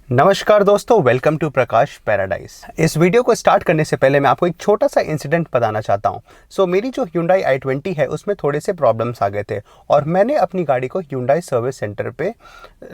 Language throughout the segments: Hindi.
नमस्कार दोस्तों, वेलकम टू प्रकाश पैराडाइज। इस वीडियो को स्टार्ट करने से पहले मैं आपको एक छोटा सा इंसिडेंट बताना चाहता हूं। मेरी जो Hyundai i20 है उसमें थोड़े से प्रॉब्लम्स आ गए थे और मैंने अपनी गाड़ी को Hyundai सर्विस सेंटर पे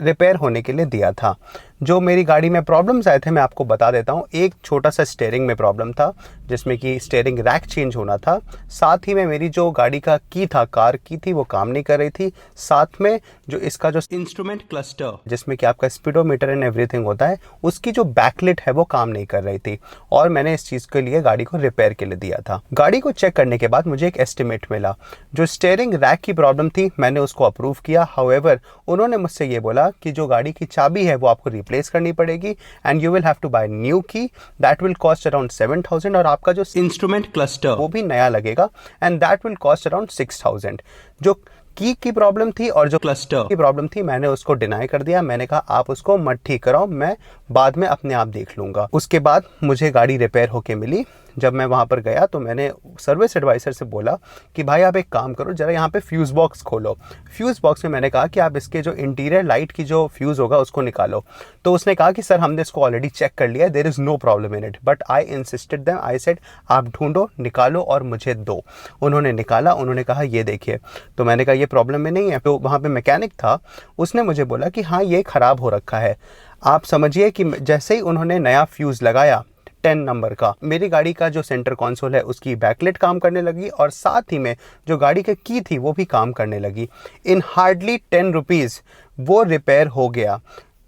रिपेयर होने के लिए दिया था। जो मेरी गाड़ी में प्रॉब्लम्स आए थे मैं आपको बता देता हूं। एक छोटा सा स्टीयरिंग में प्रॉब्लम था जिसमें कि स्टीयरिंग रैक चेंज होना था। साथ ही में मेरी जो गाड़ी का की था, कार की थी, वो काम नहीं कर रही थी। साथ में जो इसका जो इंस्ट्रूमेंट क्लस्टर जिसमें कि आपका स्पीडोमीटर एंड एवरीथिंग होता है, उसकी जो बैकलिट है वो काम नहीं कर रही थी और मैंने इस चीज़ के लिए गाड़ी को रिपेयर के लिए दिया था। गाड़ी को चेक करने के बाद मुझे एक एस्टिमेट मिला। जो स्टीयरिंग रैक की प्रॉब्लम थी मैंने उसको अप्रूव किया। हाउएवर उन्होंने मुझसे ये बोला कि जो गाड़ी की चाबी है वो आपको रिप्लेस करनी पड़ेगी and you will have to buy new key, that will cost around 7,000 और आपका जो इंस्ट्रूमेंट क्लस्टर वो भी नया लगेगा and that will cost around 6,000। जो की प्रॉब्लम थी और जो क्लस्टर की प्रॉब्लम थी मैंने उसको डिनाई कर दिया। मैंने कहा आप उसको मत ठीक कराओ, मैं बाद में अपने आप देख लूँगा। उसके बाद मुझे गाड़ी रिपेयर होके मिली। जब मैं वहाँ पर गया तो मैंने सर्विस एडवाइज़र से बोला कि भाई आप एक काम करो, ज़रा यहाँ पे फ्यूज़ बॉक्स खोलो। फ्यूज़ बॉक्स में मैंने कहा कि आप इसके जो इंटीरियर लाइट की जो फ्यूज़ होगा उसको निकालो। तो उसने कहा कि सर हमने इसको ऑलरेडी चेक कर लिया है, there is no problem in it, but I insisted them, I said आप ढूंढो, निकालो और मुझे दो। उन्होंने निकाला, उन्होंने कहा ये देखिए। तो मैंने कहा ये प्रॉब्लम में नहीं है। तो वहाँ पर मैकेनिक था, उसने मुझे बोला कि हाँ ये ख़राब हो रखा है। आप समझिए कि जैसे ही उन्होंने नया फ्यूज़ लगाया 10 नंबर का, मेरी गाड़ी का जो सेंटर कंसोल है उसकी बैकलाइट काम करने लगी और साथ ही में जो गाड़ी की थी वो भी काम करने लगी। इन हार्डली 10 रुपीज़ वो रिपेयर हो गया।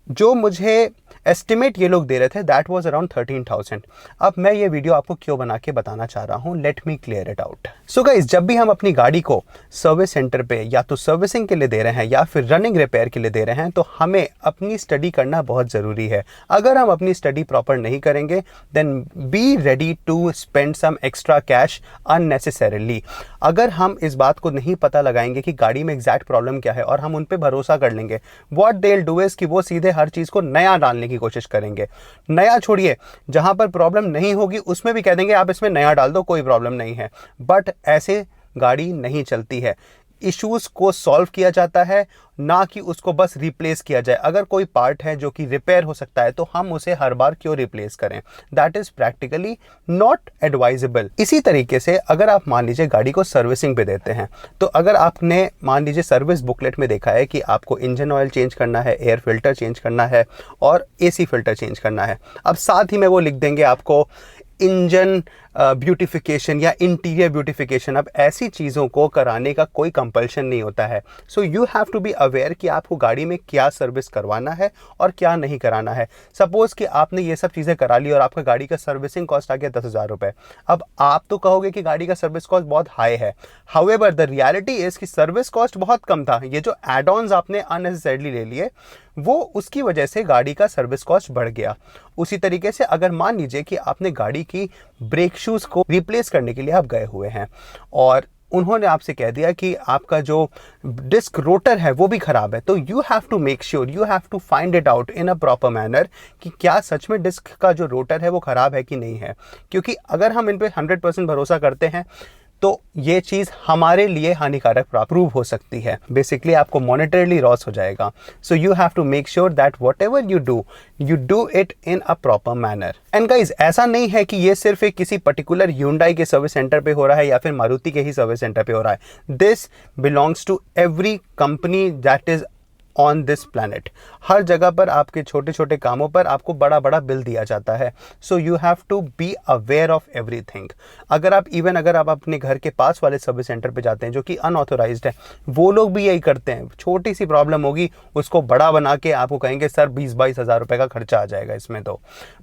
जो मुझे एस्टिमेट ये लोग दे रहे थे दैट वाज अराउंड 13,000। अब मैं ये वीडियो आपको क्यों बना के बताना चाह रहा हूँ, let me clear it out. So guys, जब भी हम अपनी गाड़ी को सर्विस सेंटर पे या तो सर्विसिंग के लिए दे रहे हैं या फिर रनिंग रिपेयर के लिए दे रहे हैं तो हमें अपनी स्टडी करना बहुत ज़रूरी है। अगर हम अपनी स्टडी प्रॉपर नहीं करेंगे then be ready to spend some extra cash unnecessarily. अगर हम इस बात को नहीं पता लगाएंगे कि गाड़ी में एग्जैक्ट प्रॉब्लम क्या है और हम उन पर भरोसा कर लेंगे, what they will do is कि वो सीधे हर चीज़ को नया डालने की कोशिश करेंगे। नया छोड़िए, जहां पर प्रॉब्लम नहीं होगी उसमें भी कह देंगे आप इसमें नया डाल दो, कोई प्रॉब्लम नहीं है। बट ऐसे गाड़ी नहीं चलती है। इश्यूज को सॉल्व किया जाता है, ना कि उसको बस रिप्लेस किया जाए। अगर कोई पार्ट है जो कि रिपेयर हो सकता है तो हम उसे हर बार क्यों रिप्लेस करें? That is practically not advisable. इसी तरीके से अगर आप मान लीजिए गाड़ी को सर्विसिंग पे देते हैं तो अगर आपने मान लीजिए सर्विस बुकलेट में देखा है कि आपको इंजन ऑयल चेंज करना है, एयर फिल्टर चेंज करना है और एसी फिल्टर चेंज करना है, अब साथ ही में वो लिख देंगे आपको इंजन ब्यूटिफिकेशन या इंटीरियर ब्यूटिफिकेशन। अब ऐसी चीज़ों को कराने का कोई कंपल्शन नहीं होता है। So you have to be aware कि आपको गाड़ी में क्या सर्विस करवाना है और क्या नहीं कराना है। सपोज़ कि आपने ये सब चीज़ें करा ली और आपका गाड़ी का सर्विसिंग कॉस्ट आ गया 10,000 रुपये। अब आप तो कहोगे कि गाड़ी का सर्विस कॉस्ट बहुत हाई है। हाउएवर द रियलिटी इज़ कि सर्विस कॉस्ट बहुत कम था। ये जो एड ऑन्स आपने अननेसेसरीली ले लिए वो उसकी वजह से गाड़ी का सर्विस कॉस्ट बढ़ गया। उसी तरीके से अगर मान लीजिए कि आपने गाड़ी की ब्रेक शूज़ को रिप्लेस करने के लिए आप गए हुए हैं और उन्होंने आपसे कह दिया कि आपका जो डिस्क रोटर है वो भी ख़राब है, तो you have to make sure, you have to find it out in a proper manner कि क्या सच में डिस्क का जो रोटर है वो ख़राब है कि नहीं है। क्योंकि अगर हम इन पे 100% भरोसा करते हैं तो ये चीज़ हमारे लिए हानिकारक प्रूव हो सकती है। बेसिकली आपको मॉनेटरीली लॉस हो जाएगा। So you have to make sure that whatever you do it in a proper manner. And guys, ऐसा नहीं है कि ये सिर्फ एक किसी पर्टिकुलर Hyundai के सर्विस सेंटर पे हो रहा है या फिर मारुति के ही सर्विस सेंटर पे हो रहा है। This belongs to every company that is on this planet. हर जगह पर आपके छोटे छोटे कामों पर आपको बड़ा बड़ा बिल दिया जाता है। So you have to be aware of everything. अगर आप अपने घर के पास वाले सर्विस सेंटर पे जाते हैं जो कि अनऑथोराइज्ड है, वो लोग भी यही करते हैं। छोटी सी प्रॉब्लम होगी उसको बड़ा बना के आपको कहेंगे सर 20-22 हज़ार रुपये का खर्चा आ जाएगा इसमें तो।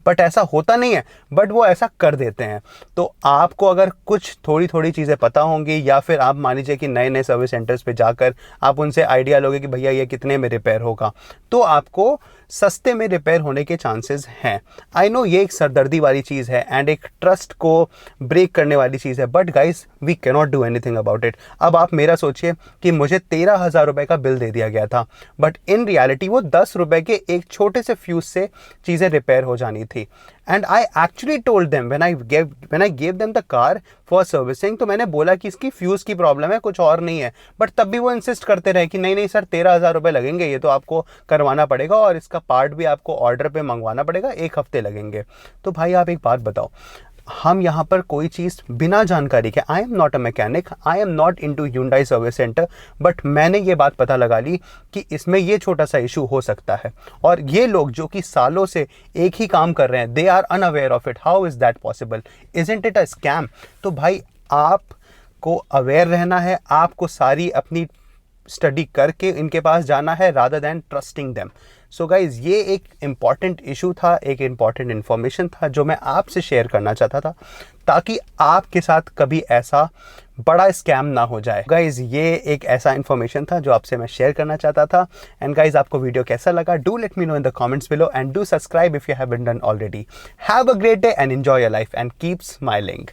बट ऐसा होता नहीं है, बट वो ऐसा कर देते हैं। तो आपको अगर कुछ थोड़ी थोड़ी चीज़ें पता होंगी या फिर आप मान लीजिए कि नए नए सर्विस सेंटर्स पे जाकर आप उनसे आइडिया लोगे कि भैया ये कितने में रिपेयर होगा, तो आपको सस्ते में रिपेयर होने के चांसेस हैं। आई नो ये एक सरदर्दी वाली चीज़ है एंड एक ट्रस्ट को ब्रेक करने वाली चीज़ है, but guys we can not do anything about it. अब आप मेरा सोचिए कि मुझे 13,000 रुपये का बिल दे दिया गया था, बट इन रियलिटी वो 10 रुपये के एक छोटे से फ्यूज से चीज़ें रिपेयर हो जानी थी। And I actually told them when I gave them the car for servicing, तो मैंने बोला कि इसकी फ्यूज़ की प्रॉब्लम है, कुछ और नहीं है। बट तब भी वो इंसिस्ट करते रहे कि नहीं नहीं सर 13,000 रुपये लगेंगे, ये तो आपको करवाना पड़ेगा और इसका पार्ट भी आपको ऑर्डर पे मंगवाना पड़ेगा, 1 हफ्ते लगेंगे। तो भाई आप एक बात बताओ, हम यहाँ पर कोई चीज़ बिना जानकारी के, I am not a mechanic, I am not into Hyundai service centre, but मैंने ये बात पता लगा ली कि इसमें ये छोटा सा इशू हो सकता है। और ये लोग जो कि सालों से एक ही काम कर रहे हैं, they are unaware of it. How is that possible? Isn't it a scam? तो भाई आपको अवेयर रहना है, आपको सारी अपनी स्टडी करके इनके पास जाना है rather than trusting them. So guys, ये एक इम्पॉर्टेंट इशू था, एक इम्पॉर्टेंट इन्फॉर्मेशन था जो मैं आपसे शेयर करना चाहता था, ताकि आपके साथ कभी ऐसा बड़ा स्कैम ना हो जाए। गाइज, ये एक ऐसा इन्फॉर्मेशन था जो आपसे मैं शेयर करना चाहता था। एंड गाइज, आपको वीडियो कैसा लगा, do let me know in the comments below and do subscribe if you haven't done already. Have a great day and enjoy your life and keep smiling.